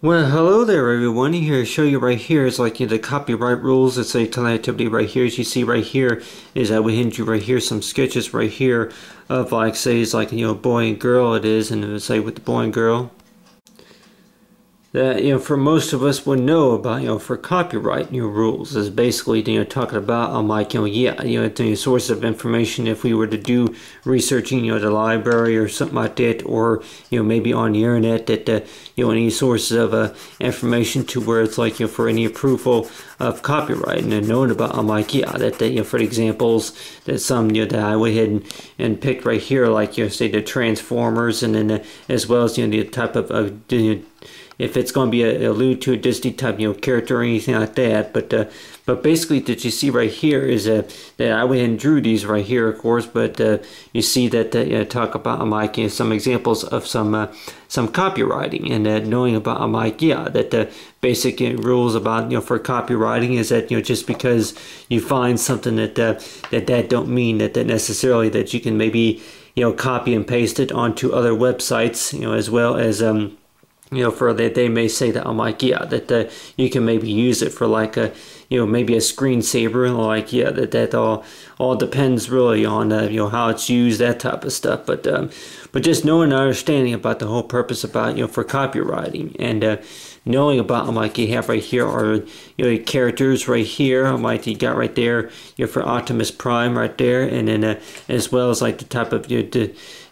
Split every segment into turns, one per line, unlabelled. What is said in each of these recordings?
Well, hello there everyone. Here to show you right here is like the copyright rules. It's a activity right here. As you see right here is we hand you right here some sketches right here of like say it's like boy and girl it is, and it'll say with the boy and girl that for most of us would know about for copyright rules is basically talking about like the source of information if we were to do researching the library or something like that, or maybe on the internet that any sources of information to where it's like for any approval of copyright, and then knowing about that for examples that some that I went ahead and picked right here, like say the Transformers, and then as well as the type of if it's going to be allude to a Disney type character or anything like that. But basically that you see right here is that I went and drew these right here, of course, but you see that talk about some examples of some copywriting, and knowing about that the basic rules about for copywriting is that just because you find something that don't mean that necessarily that you can maybe copy and paste it onto other websites, as well as for that they may say that that you can maybe use it for like a maybe a screensaver, like that all depends really on how it's used, that type of stuff. But just knowing and understanding about the whole purpose about for copywriting, and knowing about you have right here are characters right here you got right there for Optimus Prime right there, and then as well as like the type of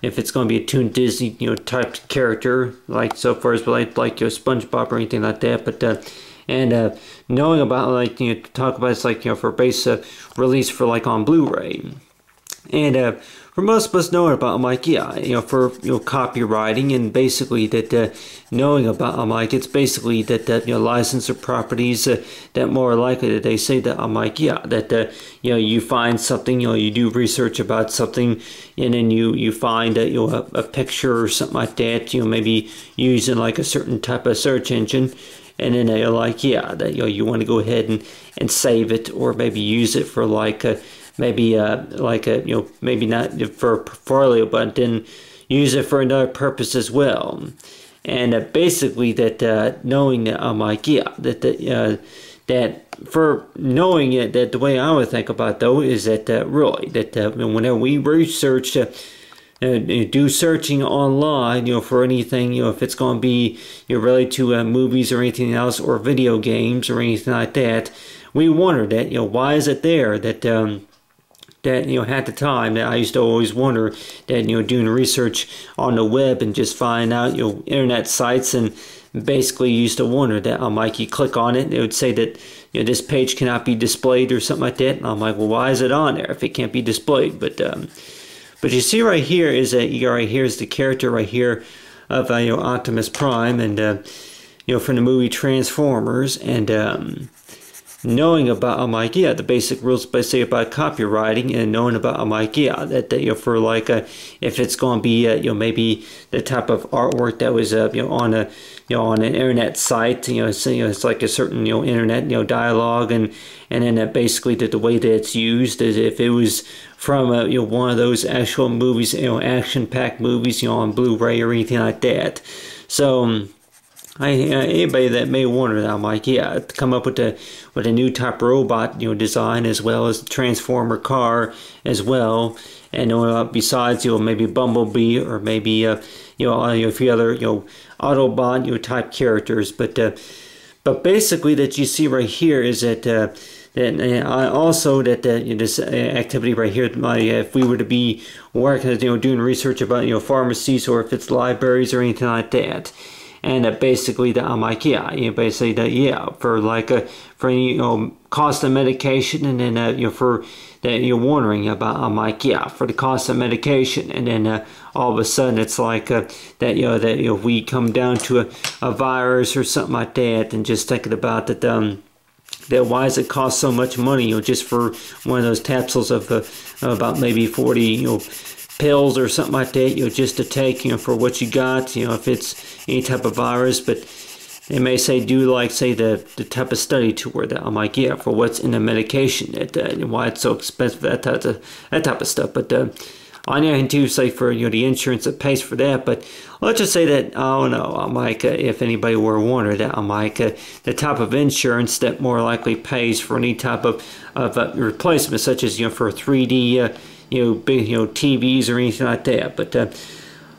if it's going to be a Toon Disney type character, like so far as like SpongeBob or anything like that. But and knowing about talk about it's like for base release for like on Blu-ray, and for most of us knowing about for copywriting, and basically that knowing about it's basically that license or properties that more likely that they say that that you find something, you do research about something, and then you find a picture or something like that, maybe using like a certain type of search engine, and then they're like that you want to go ahead and save it, or maybe use it for like a maybe maybe not for portfolio, but then use it for another purpose as well. And basically that knowing that that for knowing it, that the way I would think about though is that really that whenever we research do searching online for anything, if it's going to be related to movies or anything else, or video games or anything like that, we wonder that why is it there, that that at the time that I used to always wonder that doing research on the web and just find out internet sites, and basically used to wonder that you click on it, it would say that this page cannot be displayed or something like that, and I'm like, well, why is it on there if it can't be displayed? But you see right here is that right here is the character right here of Optimus Prime, and from the movie Transformers, and knowing about the basic rules say about copywriting, and knowing about that for like if it's going to be maybe the type of artwork that was on a on an internet site, it's like a certain internet dialogue, and then that basically that the way that it's used is if it was from one of those actual movies, action-packed movies on Blu-ray or anything like that. So anybody that may wonder that, I'm like, to come up with a new type of robot design, as well as the Transformer car as well, and besides maybe Bumblebee, or maybe a few other Autobot type characters, but basically that you see right here is that I also that this activity right here, if we were to be working doing research about pharmacies, or if it's libraries or anything like that. And basically that I'm like, basically that for like for any cost of medication, and then for that you're wondering about, I'm like, for the cost of medication, and then all of a sudden it's like that that we come down to a virus or something like that, and just thinking about that that why does it cost so much money just for one of those capsules of about maybe 40 pills or something like that, just to take, for what you got, if it's any type of virus. But they may say do like say the type of study to where that I'm like, for what's in the medication, that why it's so expensive, that type of stuff. But on the other hand too, say for the insurance that pays for that. But let's just say that I don't know, I'm like if anybody were wondering that I'm like the type of insurance that more likely pays for any type of replacement, such as for 3D big TVs or anything like that. But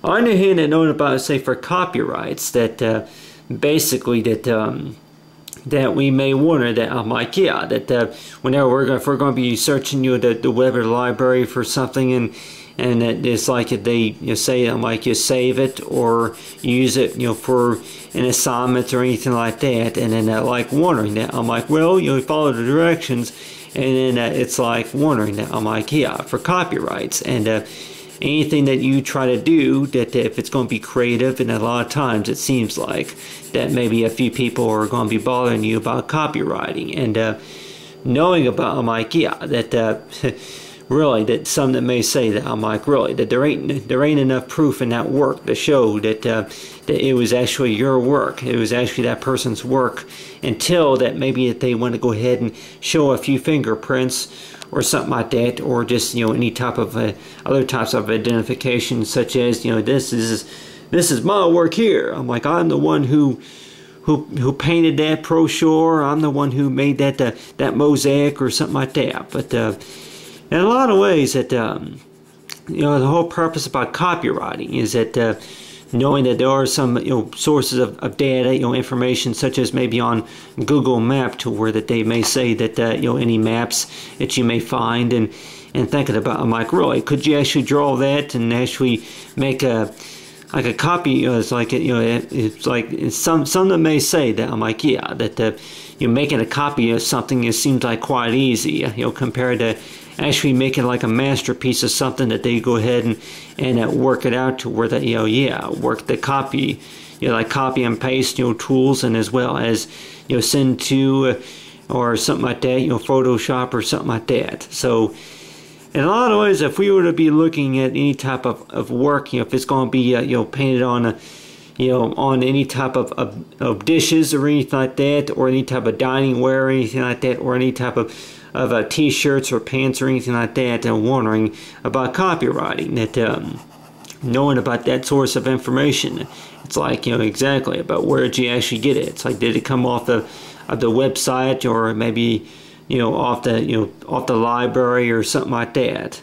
on the other hand, I know about say for copyrights that basically that we may wonder that I'm like, yeah, that whenever if we're going to be searching the web or the library for something, and that it's like if they say I'm like you save it or use it for an assignment or anything like that, and then like wondering that I'm like, well, follow the directions, and then it's like wondering that I'm like, yeah, for copyrights and anything that you try to do, that if it's going to be creative, and a lot of times it seems like that maybe a few people are going to be bothering you about copywriting, and knowing about, I'm like, yeah, that really, that some that may say that I'm like, really, that there ain't enough proof in that work to show that that it was actually your work, it was actually that person's work, until that maybe if they want to go ahead and show a few fingerprints or something like that, or just any type of other types of identification, such as this is my work here. I'm like, I'm the one who painted that brochure. I'm the one who made that mosaic or something like that. But in a lot of ways, that the whole purpose about copywriting is that knowing that there are some sources of data, information, such as maybe on Google Map, to where that they may say that any maps that you may find, and thinking about, I'm like, really, could you actually draw that and actually make a copy? It's like it's like some that may say that I'm like, yeah, that making a copy of something, it seems like quite easy, compared to actually making like a masterpiece of something that they go ahead and work it out to where that work the copy, like copy and paste tools, and as well as send to or something like that, Photoshop or something like that. So in a lot of ways, if we were to be looking at any type of work, if it's going to be painted on on any type of dishes or anything like that, or any type of dining ware or anything like that, or any type of t-shirts or pants or anything like that, and wondering about copywriting, that knowing about that source of information, it's like exactly about where did you actually get it. It's like, did it come off the website, or maybe off the library or something like that.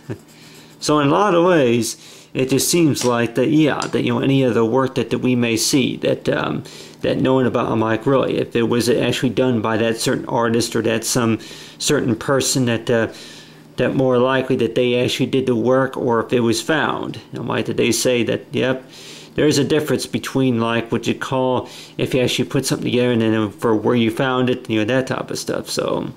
So in a lot of ways, it just seems like that any of the work that we may see, that that knowing about, I'm like, really, if it was actually done by that certain artist, or that some certain person, that more likely that they actually did the work, or if it was found. Like, that they say that, yep, there's a difference between like what you call, if you actually put something together, and then for where you found it, that type of stuff. So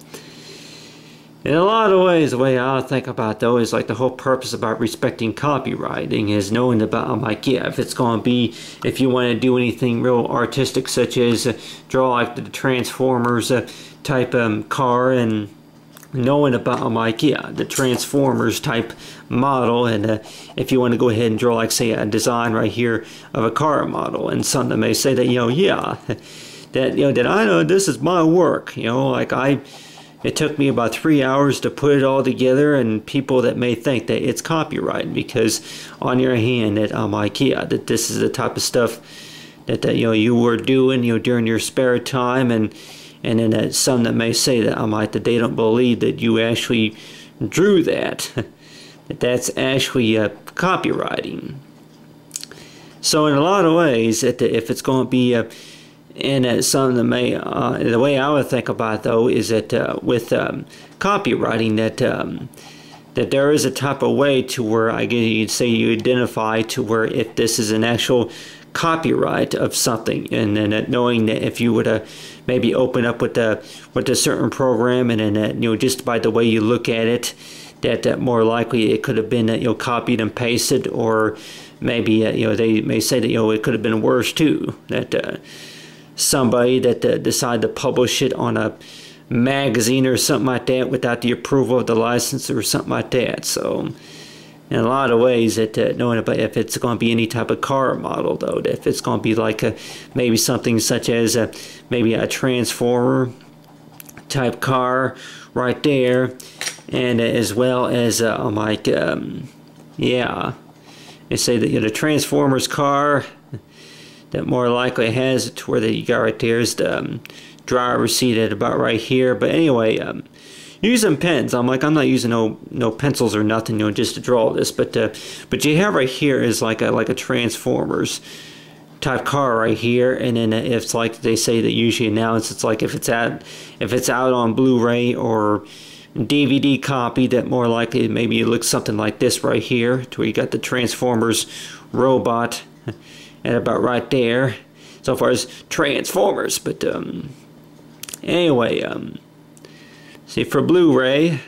in a lot of ways, the way I think about though is like the whole purpose about respecting copywriting is knowing about, I'm like, yeah, if it's going to be, if you want to do anything real artistic, such as draw like the Transformers type car, and knowing about, I'm like, yeah, the Transformers type model, and if you want to go ahead and draw like, say, a design right here of a car model, and something may say that, yeah, that I know this is my work, like it took me about 3 hours to put it all together, and people that may think that it's copyright, because on your hand, that I'm like, yeah, that this is the type of stuff that you were doing during your spare time, and then some that may say that I'm like, that they don't believe that you actually drew that, that's actually copywriting. So in a lot of ways, that if it's going to be and something that may, the way I would think about it, though, is that with copywriting, that there is a type of way to where, I guess you'd say, you identify to where if this is an actual copyright of something, and then knowing that if you would maybe open up with a certain program, and then just by the way you look at it, that more likely it could have been copied and pasted, or maybe they may say that it could have been worse too, that somebody that decided to publish it on a magazine or something like that without the approval of the licensor or something like that. So in a lot of ways, that knowing about if it's going to be any type of car model, though, that if it's going to be like maybe something such as maybe a Transformer type car right there, and as well as like yeah, they say that, you know, the Transformers car that more likely has it where you got right there is the driver's seat at about right here. But anyway, using pens, I'm not using no pencils or nothing, you know, just to draw this. But you have right here is like a Transformers type car right here, and then it's like they say that usually announce it's like if it's out on Blu-ray or DVD copy, that more likely maybe it looks something like this right here, to where you got the Transformers robot at about right there, so far as Transformers. But anyway, see, for Blu-ray.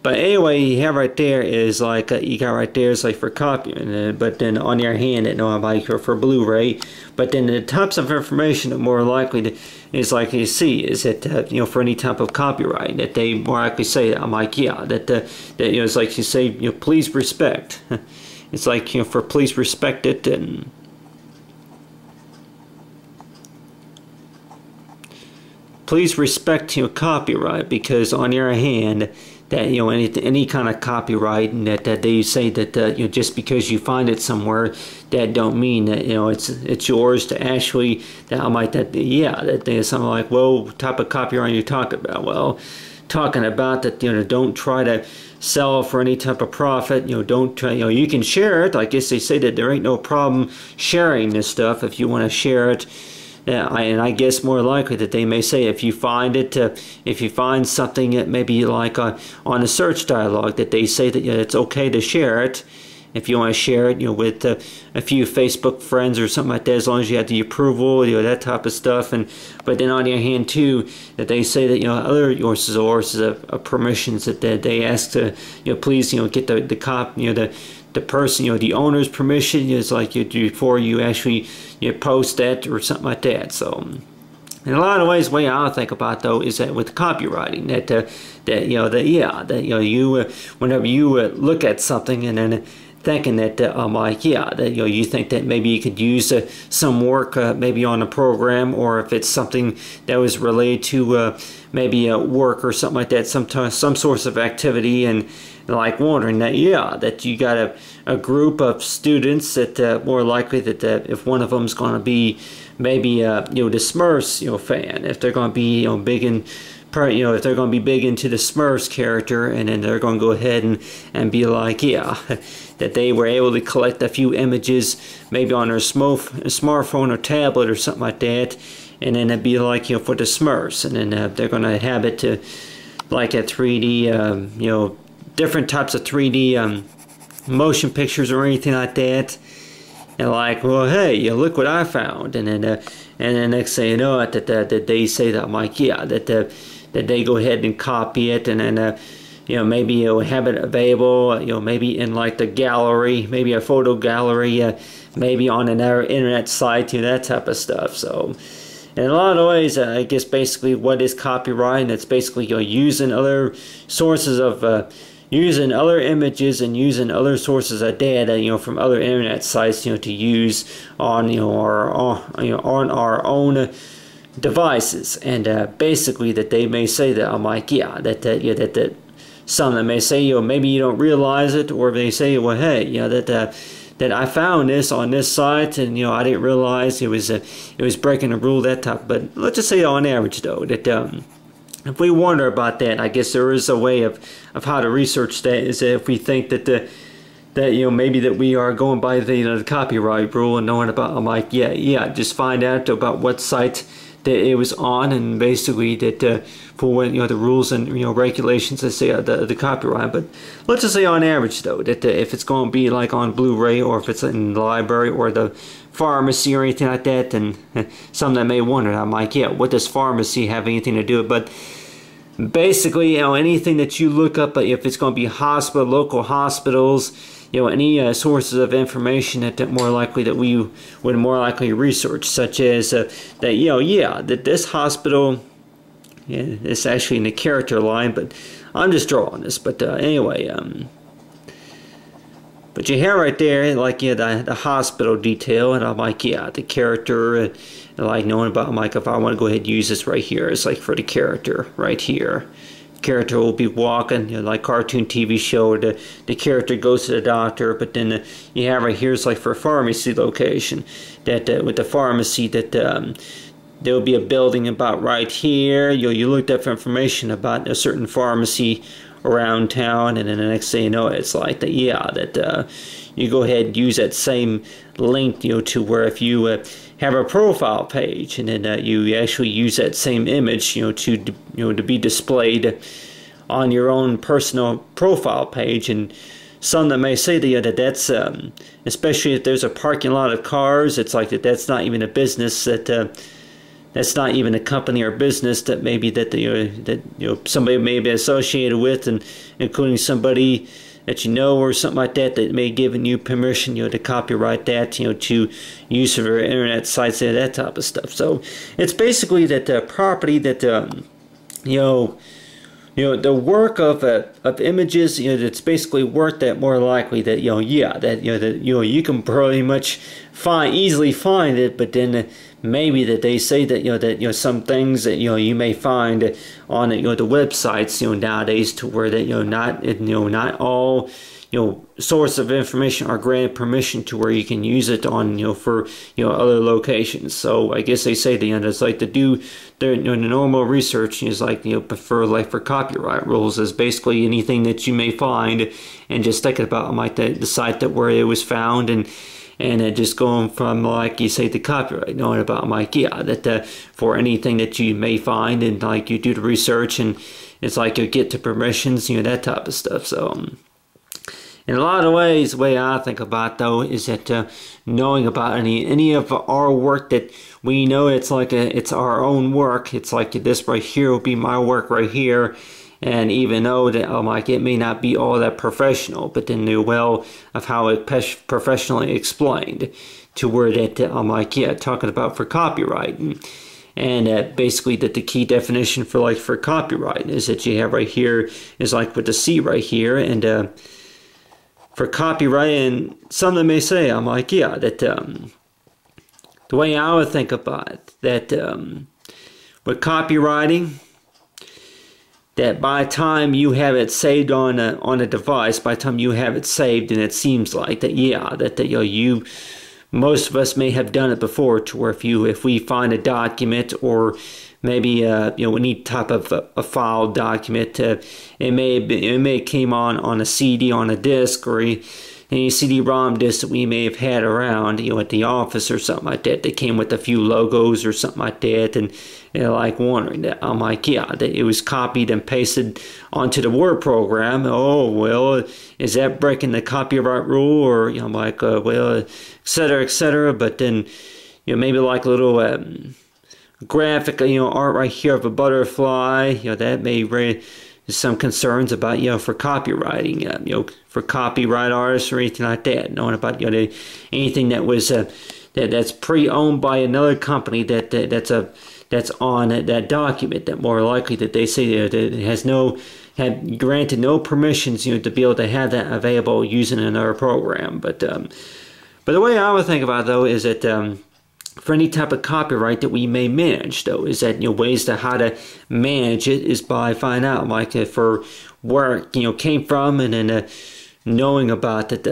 But anyway, you have right there is like you got right there is like for copy, but then on your hand it no like for Blu-ray. But then the types of information that more likely is like you see is that you know, for any type of copyright, that they more likely say I'm like, yeah, that you know, it's like you say, you know, please respect. It's like, you know, for please respect it, and please respect your copyright, because on your hand that, you know, any kind of copyright, and that they say that you know, just because you find it somewhere, that don't mean that, you know, it's yours to actually, that I might, that yeah, that there's something like, well, what type of copyright you talking about? Well, talking about that, you know, don't try to sell for any type of profit, you know, don't try, you know, you can share it. I guess they say that there ain't no problem sharing this stuff if you want to share it. And I guess more likely that they may say if you find it, if you find something that maybe like on a search dialog, that they say that, you know, it's okay to share it. If you want to share it, you know, with a few Facebook friends or something like that, as long as you have the approval, you know, that type of stuff. And but then on the other hand too, that they say that, you know, other sources of permissions that they ask to, you know, please, you know, get the you know, the person, you know, the owner's permission is like you do before you actually, you post that or something like that. So in a lot of ways, the way I think about though is that with copywriting, that you know, that yeah, that, you know, you whenever you look at something and then thinking that like, yeah, that, you know, you think that maybe you could use some work maybe on a program, or if it's something that was related to maybe work or something like that, some source of activity, and like wondering that, yeah, that you got a group of students that more likely that if one of them's going to be maybe you know, the Smurfs, you know, fan, if they're going to be, you know, big in, you know, if they're going to be big into the Smurfs character, and then they're going to go ahead and be like, yeah, that they were able to collect a few images maybe on their smartphone or tablet or something like that, and then it'd be like, you know, for the Smurfs, and then they're going to have it to like a 3D, you know, different types of 3D motion pictures or anything like that, and like, well, hey, you look what I found, and then next thing you know, that they say that I'm like, yeah, that they go ahead and copy it, and then you know, maybe you'll have it available, you know, maybe in like the gallery, maybe a photo gallery, maybe on another internet site, you know, that type of stuff. So in a lot of ways, I guess basically what is copyright, and it's basically, you know, using other sources of using other images and using other sources of data, you know, from other internet sites, you know, to use on, you know, on our own devices. And basically that they may say that I'm like, yeah, that some that may say, you know, maybe you don't realize it, or they say, well, hey, you know, that I found this on this site, and, you know, I didn't realize it was breaking a rule, that type. But let's just say on average though, that if we wonder about that, I guess there is a way of how to research that, is that if we think that that, you know, maybe that we are going by the, you know, the copyright rule and knowing about, I'm like, yeah, just find out about what site that it was on, and basically that for when, you know, the rules and, you know, regulations that say the copyright. But let's just say on average though, that if it's going to be like on Blu-ray, or if it's in the library or the pharmacy or anything like that, then some that may wonder, I'm like, yeah, what does pharmacy have anything to do with? But basically, you know, anything that you look up, if it's going to be hospital, local hospitals, you know, any sources of information that more likely that we would more likely research, such as that, you know, yeah, that this hospital, yeah, it's actually in the character line, but I'm just drawing this. But anyway, but you have right there, like, yeah, the hospital detail, and I'm like, yeah, the character, like knowing about, I'm like, if I want to go ahead and use this right here, it's like for the character right here. character will be walking, like cartoon TV show, the character goes to the doctor, but then you have right here is like for a pharmacy location, that with the pharmacy that there will be a building about right here. You looked up information about a certain pharmacy around town, and then the next thing you know, it's like that. Yeah, that you go ahead and use that same link, to where if you have a profile page, and then you actually use that same image, to be displayed on your own personal profile page. And some that may say to you that that's especially if there's a parking lot of cars, it's like that's not even a business, that's not even a company or business that maybe that somebody may be associated with, and including somebody that or something like that may have given you permission to copyright that, to use of your internet sites and that type of stuff. So it's basically that the property that the work of images, that's basically work that more likely that you can pretty much easily find it, but then maybe that they say that some things that you may find on the websites nowadays, to where that not all source of information are granted permission to where you can use it on for other locations. So I guess they say it's like to do the normal research is like for copyright rules is basically anything that you may find, and just thinking about like the site that where it was found, and just going from, like you say, the copyright, knowing about like that for anything that you may find, and like you do the research, and it's like you get to permissions, that type of stuff. So in a lot of ways, the way I think about though is that knowing about any of our work that we know, it's like it's our own work. It's like this right here will be my work right here. And even though that like it may not be all that professional, but then the well of how it professionally explained, to where that talking about for copyright, and basically that the key definition for copyright is that you have right here is like with the C right here, and for copyright, and some that may say that the way I would think about it, that with copywriting, that by the time you have it saved on a device, by the time you have it saved, and it seems like that most of us may have done it before, to where if we find a document, or maybe any type of a file document, it may came on a CD, on a disc, or any CD-ROM disc that we may have had around, at the office or something like that. They came with a few logos or something like that, and like wondering that that it was copied and pasted onto the Word program. Oh well, is that breaking the copyright rule, or well, etc., etc. But then maybe like a little graphic art right here of a butterfly, that may raise some concerns about for copywriting, for copyright artists or anything like that, knowing about anything that was that's pre-owned by another company that's on that document, that more likely that they say that it has had granted no permissions to be able to have that available using another program. But the way I would think about it though is that for any type of copyright that we may manage, though, is that ways to how to manage it is by finding out for where it came from, and then knowing about that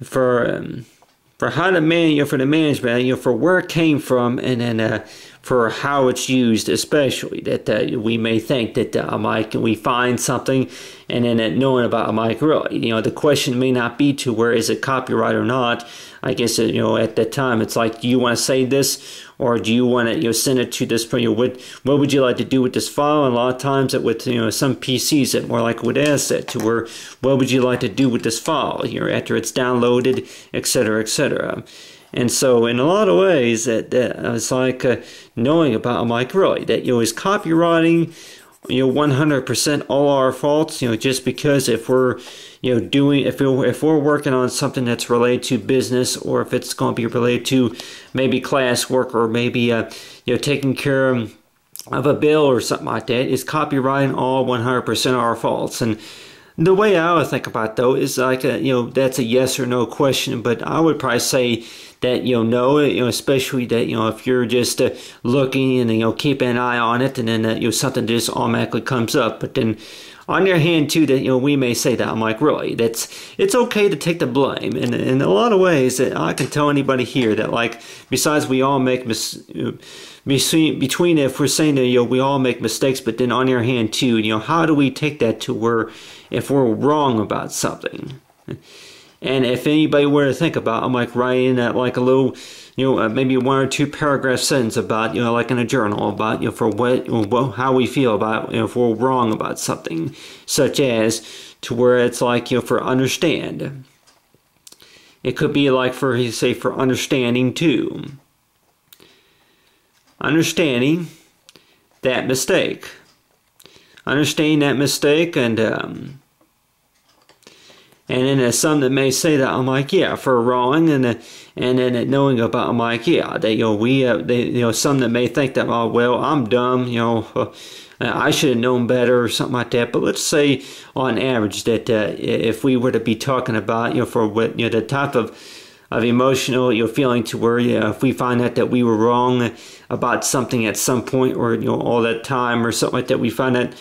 for how to manage for the management, for where it came from, and then for how it's used, especially that we may think that can we find something, and then knowing about really, the question may not be to where is it copyright or not. I guess at that time it's like, do you want to save this, or do you want to send it to this? What would you like to do with this file? And a lot of times that with some PCs that more like would ask that to where, what would you like to do with this file after it's downloaded, etc., etc. And so in a lot of ways that it's like knowing about really that is copywriting 100% all our faults, just because if we're if we're working on something that's related to business, or if it's going to be related to maybe class work, or maybe taking care of a bill or something like that, is copywriting all 100% our faults. And The way I would think about it, though, is like that's a yes or no question, but I would probably say that no, especially that if you're just looking and keeping an eye on it, and then something just automatically comes up. But then on your hand too, that we may say that I'm like, really, it's okay to take the blame, and in a lot of ways that I can tell anybody here that, like, besides we all make between if we're saying that we all make mistakes, but then on your hand too, how do we take that to where if we're wrong about something? And if anybody were to think about, I'm like writing that like a little, maybe 1 or 2 paragraph sentence about, like in a journal about, for how we feel about, if we're wrong about something, such as to where it's like, for understand. It could be like for understanding too. Understanding that mistake. Understanding that mistake, and then some that may say that I'm like, yeah, for wrong, and then knowing about, I'm like, yeah, that some that may think that, oh well, I'm dumb, I should have known better or something like that. But let's say on average that if we were to be talking about for what the type of emotional feeling to where if we find out that we were wrong about something at some point, or all that time or something like that, we find out,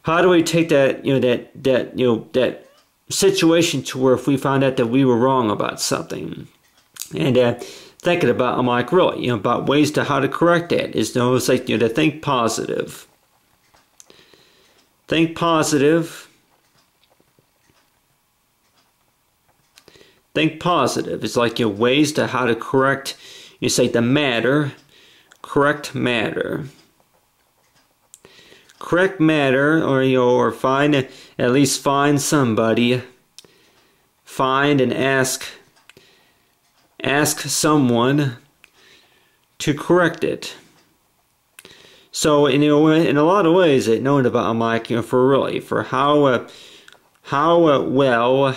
how do we take that that situation to where if we find out that we were wrong about something, and thinking about, I'm like, really, about ways to how to correct that is, it's like, to think positive. Think positive. Think positive. It's like ways to how to correct, say the matter, correct matter. Correct matter, or find, at least find somebody, find and ask someone to correct it. So in a lot of ways, knowing about, I'm like, for really, for how well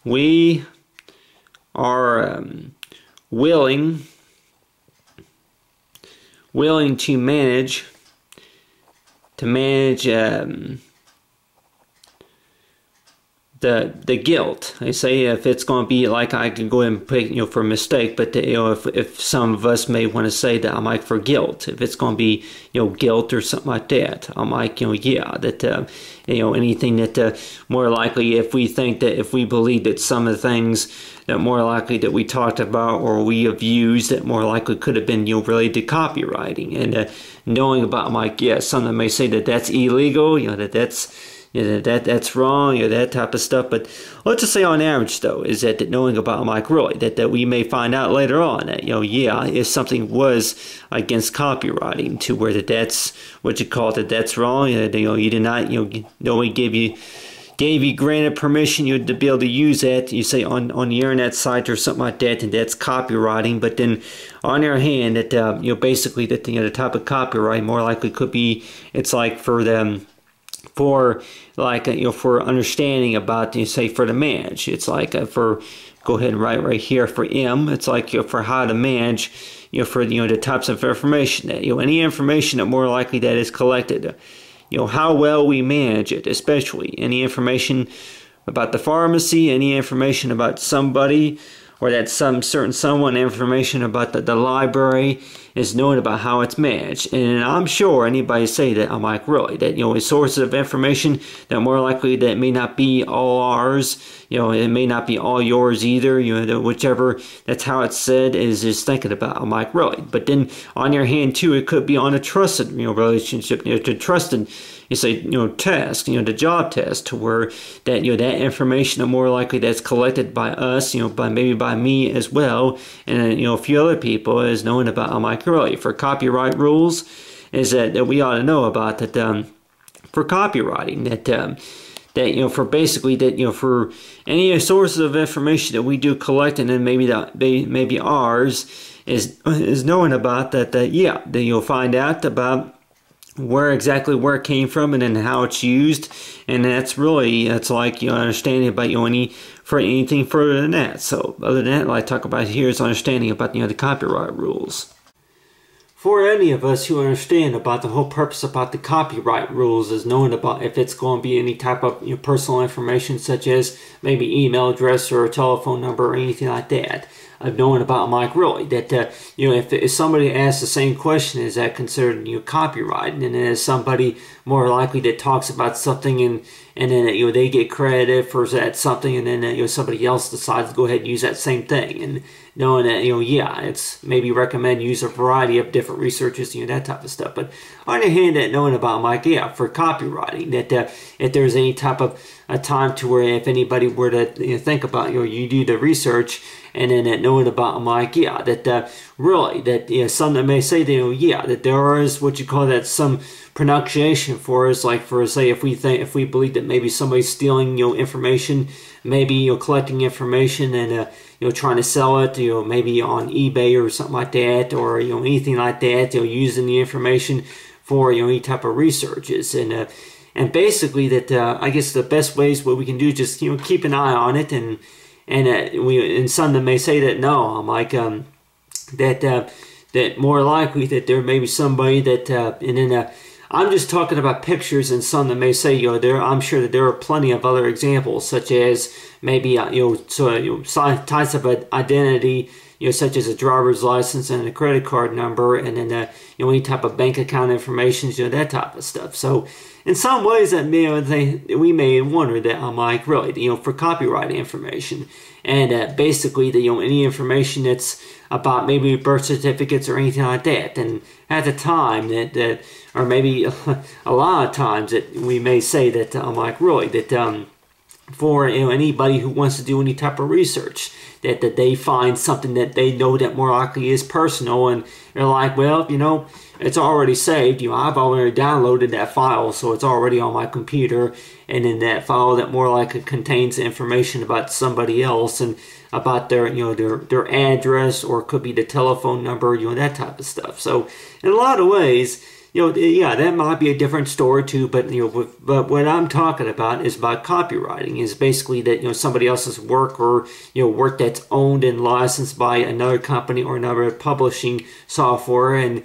we are willing to manage the guilt. I say if it's going to be like, I can go ahead and pick for mistake, but if some of us may want to say that, I'm like, for guilt, if it's going to be guilt or something like that, I'm like, yeah, that anything that more likely, if we think that, if we believe that some of the things that more likely that we talked about or we have used that more likely could have been related to copywriting, and knowing about, I'm like, yeah, some may say that that's illegal, that's wrong, that type of stuff. But let's just say on average, though, is that knowing about, I'm like, really, that we may find out later on that, yeah, if something was against copywriting, to where that's what you call it, that's wrong, you did not, no one gave you granted permission to be able to use that, you say on the internet site or something like that, and that's copywriting. But then on your hand, that basically that the type of copyright more likely could be, it's like for them, for like for understanding about, say for the manage, it's like for, go ahead and write right here for M, it's like for how to manage, for the types of information that any information that more likely that is collected, how well we manage it, especially any information about the pharmacy, any information about somebody, or that some certain someone, information about the library, is knowing about how it's managed. And I'm sure anybody say that, I'm like, really, that sources of information that more likely that may not be all ours, it may not be all yours either, whichever, that's how it's said, is just thinking about, I'm like, really. But then on your hand too, it could be on a trusted relationship, to trusted, say task, the job test, to where that that information are more likely that's collected by us, maybe by me as well, and a few other people, is knowing about, I'm like, really, for copyright rules, is that we ought to know about that, for copywriting, that for basically that for any sources of information that we do collect, and then maybe ours is knowing about that, yeah, then you'll find out about where it came from, and then how it's used, and that's really, it's like understanding about anything further than that. So other than that, what I talk about here is understanding about the copyright rules. for any of us who understand about the whole purpose about the copyright rules is knowing about if it's going to be any type of personal information such as maybe email address or a telephone number or anything like that. Of knowing about Mike really that if somebody asks the same question, is that considered copyright? And then there's somebody more likely that talks about something and then they get credit for that something, and then somebody else decides to go ahead and use that same thing, and knowing that yeah, it's maybe recommend use a variety of different researches, that type of stuff. But on the other hand, that knowing about Mike, yeah, for copywriting, that if there's any type of a time to where if anybody were to think about you do the research, and then that knowing about Mike, yeah, that really that some that may say that yeah, that there is what you call that some pronunciation for us, like for say if we believe that maybe somebody's stealing information, maybe collecting information and trying to sell it maybe on eBay or something like that, or anything like that, using the information for any type of researches, and basically that I guess the best ways what we can do is just keep an eye on it, and some that may say that no, I'm like that more likely that there may be somebody that and then I'm just talking about pictures, and some that may say I'm sure that there are plenty of other examples such as maybe types of identity, such as a driver's license and a credit card number, and then any type of bank account information, that type of stuff. So in some ways that we may wonder that I'm like really for copyright information, and basically any information that's about maybe birth certificates or anything like that, and at the time that or maybe a lot of times that we may say that I'm like really that for anybody who wants to do any type of research, that they find something that they know that more likely is personal, and they're like, well, it's already saved. I've already downloaded that file, so it's already on my computer, and in that file that more likely contains information about somebody else and about their their address, or it could be the telephone number, that type of stuff. So in a lot of ways, yeah, that might be a different story too, but but what I'm talking about is about copywriting, is basically that somebody else's work, or work that's owned and licensed by another company or another publishing software, and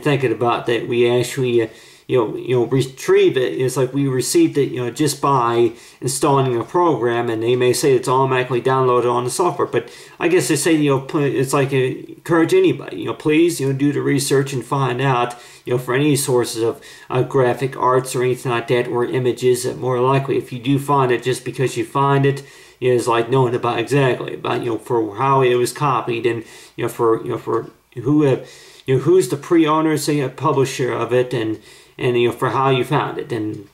thinking about that we actually retrieve it. It's like we received it just by installing a program, and they may say it's automatically downloaded on the software, but I guess they say it's like encourage anybody please do the research and find out for any sources of graphic arts or anything like that, or images, that more likely if you do find it, just because you find it is like knowing about exactly about for how it was copied, and for who who's the pre-owner, say a publisher of it, and for how you found it, and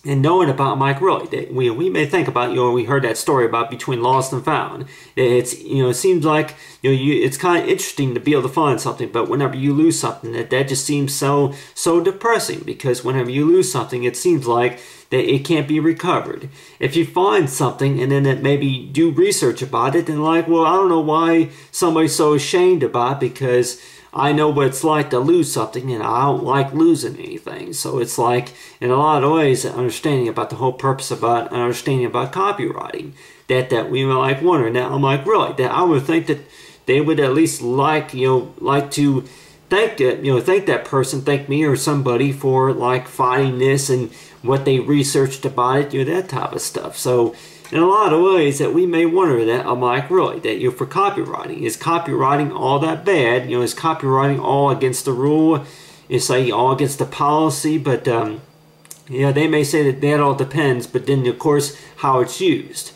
knowing about Mike really that we may think about we heard that story about between lost and found. It's it seems like it's kind of interesting to be able to find something, but whenever you lose something, that just seems so depressing, because whenever you lose something, it seems like that it can't be recovered. If you find something and then that maybe do research about it, and like, well, I don't know why somebody's so ashamed about it, because I know what it's like to lose something, and I don't like losing anything. So it's like, in a lot of ways, understanding about the whole purpose about understanding about copywriting, that we were like wondering. That I'm like, really, that I would think that they would at least like to thank that person, thank me or somebody for like finding this and what they researched about it, that type of stuff. So in a lot of ways that we may wonder that I'm like, really, that for copywriting, is copywriting all that bad? Is copywriting all against the rule? Is like all against the policy? But they may say that all depends, but then of course how it's used.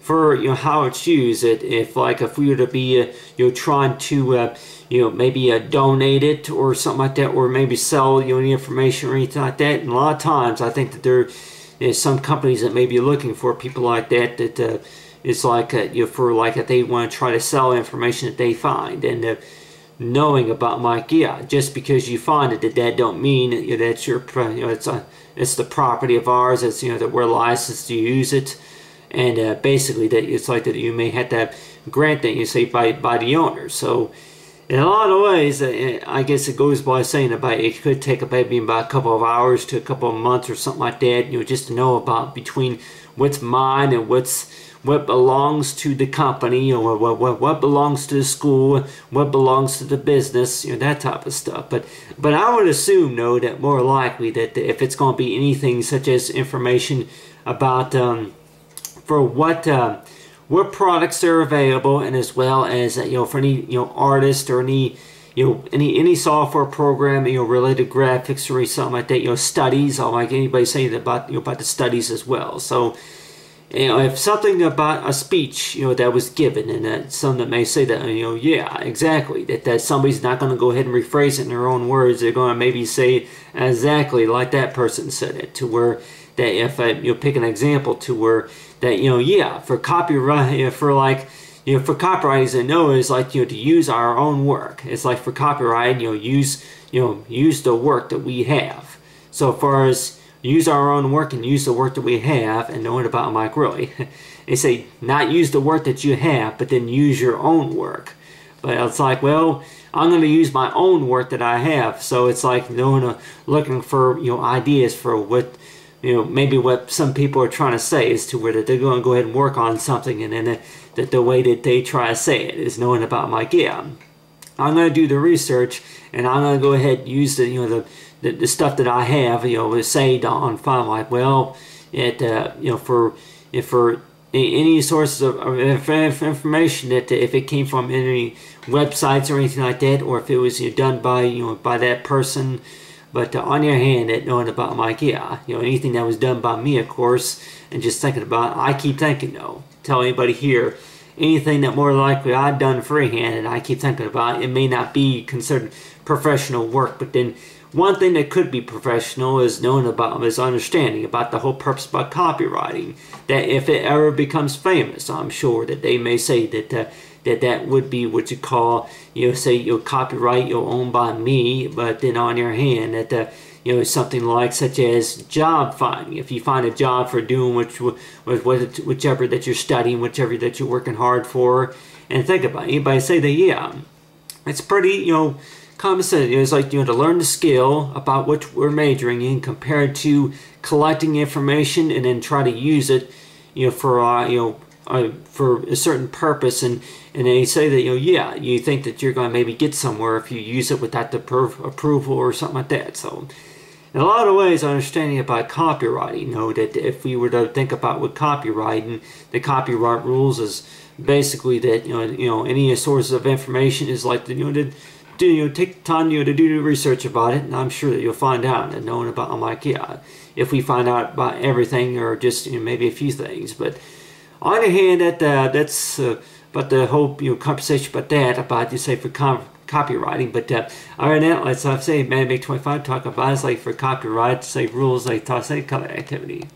For how it's used, if we were to be trying to maybe donate it or something like that, or maybe sell any information or anything like that, and a lot of times I think that there's some companies that may be looking for people like that. It's like for like if they want to try to sell information that they find, and knowing about Mike, yeah, just because you find it, that don't mean that's your it's the property of ours. It's that we're licensed to use it, and basically that it's like that you may have to grant that say by the owner. So in a lot of ways, I guess it goes by saying about it could take maybe about a couple of hours to a couple of months or something like that, just to know about between what's mine and what's what belongs to the company, you know, what belongs to the school, what belongs to the business, you know, that type of stuff. But I would assume, though, that more likely that if it's going to be anything such as information about for what products are available, and as well as you know, for any, you know, artist or any, you know, any software program, you know, related to graphics or something like that, you know, studies. I like anybody saying about, you know, about the studies as well. So, you know, if something about a speech, you know, that was given, and that some that may say that, you know, yeah, exactly, that somebody's not going to go ahead and rephrase it in their own words. They're going to maybe say exactly like that person said it, to where that if I, you know, pick an example to where that, you know, yeah, for copyright, you know, for like, you know, for copyright, as I know, is like, you know, to use our own work. It's like for copyright, you know, use the work that we have. So far as use our own work and use the work that we have, and knowing about Mike really, they say not use the work that you have, but then use your own work. But it's like, well, I'm going to use my own work that I have. So it's like knowing, looking for, you know, ideas for what, you know, maybe what some people are trying to say, is to where that they're going to go ahead and work on something, and then that the way that they try to say it is knowing about, like, yeah, I'm going to do the research, and I'm going to go ahead and use the, you know, the stuff that I have, you know, saved on file. Like, well, it you know, for any sources of information, that if it came from any websites or anything like that, or if it was, you know, done by, you know, by that person. But on your hand, at knowing about, like, yeah, you know, anything that was done by me, of course, and just thinking about, I keep thinking, though, tell anybody here, anything that more likely I've done freehand, and I keep thinking about, it may not be considered professional work. But then one thing that could be professional is knowing about, is understanding about the whole purpose about copywriting. That if it ever becomes famous, I'm sure that they may say that that would be what you call, you know, say, you know, copyright, you know, owned by me. But then on your hand, that you know, something like such as job finding. If you find a job for doing whichever that you're studying, whichever that you're working hard for, and think about it. Anybody say that, yeah, it's pretty, you know, common sense. It's like, you know, to learn the skill about what we're majoring in, compared to collecting information and then try to use it, you know, for you know, for a certain purpose, and they say that, you know, yeah, you think that you're going to maybe get somewhere if you use it without the approval or something like that. So in a lot of ways, understanding about copywriting, you know, that if we were to think about what copywriting, the copyright rules is basically that, you know, any sources of information is like, you know, take the time, you know, to do the research about it, and I'm sure that you'll find out, and knowing about, I'm like, yeah, if we find out about everything, or just, you know, maybe a few things. But on the hand, that's about the whole, you know, conversation about that, about, you say, for copywriting. But other than that, let's say, man, make 25 talk about, it's like for copyright, say rules, like say color activity.